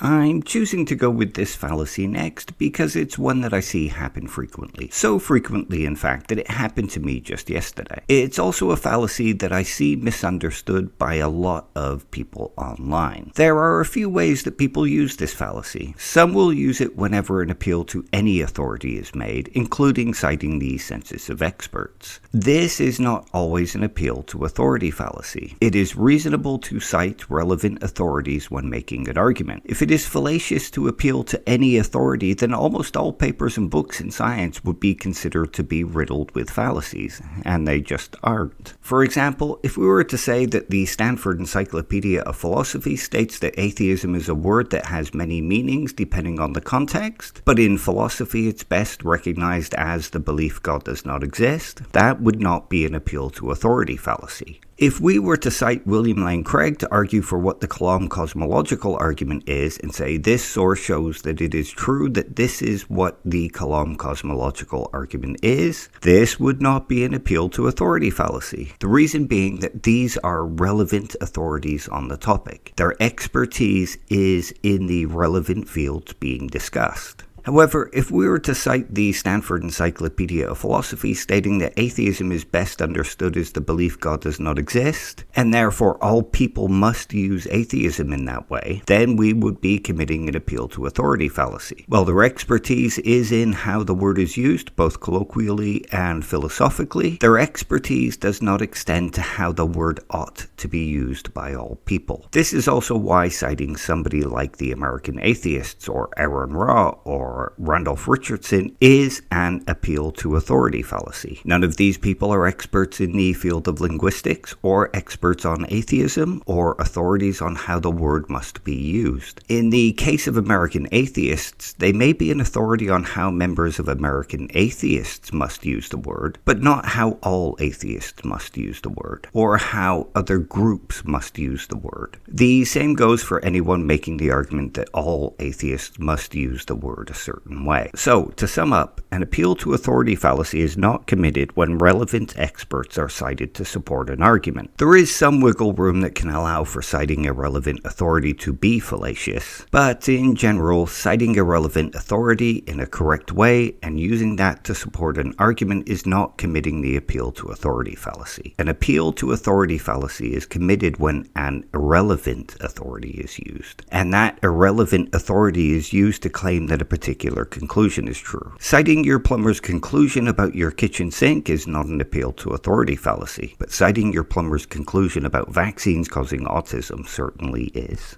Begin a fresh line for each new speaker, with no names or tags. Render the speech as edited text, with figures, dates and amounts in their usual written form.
I'm choosing to go with this fallacy next because it's one that I see happen frequently. So frequently, in fact, that it happened to me just yesterday. It's also a fallacy that I see misunderstood by a lot of people online. There are a few ways that people use this fallacy. Some will use it whenever an appeal to any authority is made, including citing the census of experts. This is not always an appeal to authority fallacy. It is reasonable to cite relevant authorities when making an argument. If it is fallacious to appeal to any authority, then almost all papers and books in science would be considered to be riddled with fallacies, and they just aren't. For example, if we were to say that the Stanford Encyclopedia of Philosophy states that atheism is a word that has many meanings depending on the context, but in philosophy it's best recognized as the belief God does not exist, that would not be an appeal to authority fallacy. If we were to cite William Lane Craig to argue for what the Kalam cosmological argument is and say this source shows that it is true that this is what the Kalam cosmological argument is, this would not be an appeal to authority fallacy. The reason being that these are relevant authorities on the topic. Their expertise is in the relevant fields being discussed. However, if we were to cite the Stanford Encyclopedia of Philosophy stating that atheism is best understood as the belief God does not exist, and therefore all people must use atheism in that way, then we would be committing an appeal to authority fallacy. While their expertise is in how the word is used, both colloquially and philosophically, their expertise does not extend to how the word ought to be used by all people. This is also why citing somebody like the American atheists or Aaron Ra or Randolph Richardson is an appeal to authority fallacy. None of these people are experts in the field of linguistics or experts on atheism or authorities on how the word must be used. In the case of American atheists, they may be an authority on how members of American atheists must use the word, but not how all atheists must use the word, or how other groups must use the word. The same goes for anyone making the argument that all atheists must use the word a certain way. So, to sum up, an appeal to authority fallacy is not committed when relevant experts are cited to support an argument. There is some wiggle room that can allow for citing a relevant authority to be fallacious, but in general, citing a relevant authority in a correct way and using that to support an argument is not committing the appeal to authority fallacy. An appeal to authority fallacy is committed when an irrelevant authority is used, and that irrelevant authority is used to claim that a particular conclusion is true. Citing your plumber's conclusion about your kitchen sink is not an appeal to authority fallacy, but citing your plumber's conclusion about vaccines causing autism certainly is.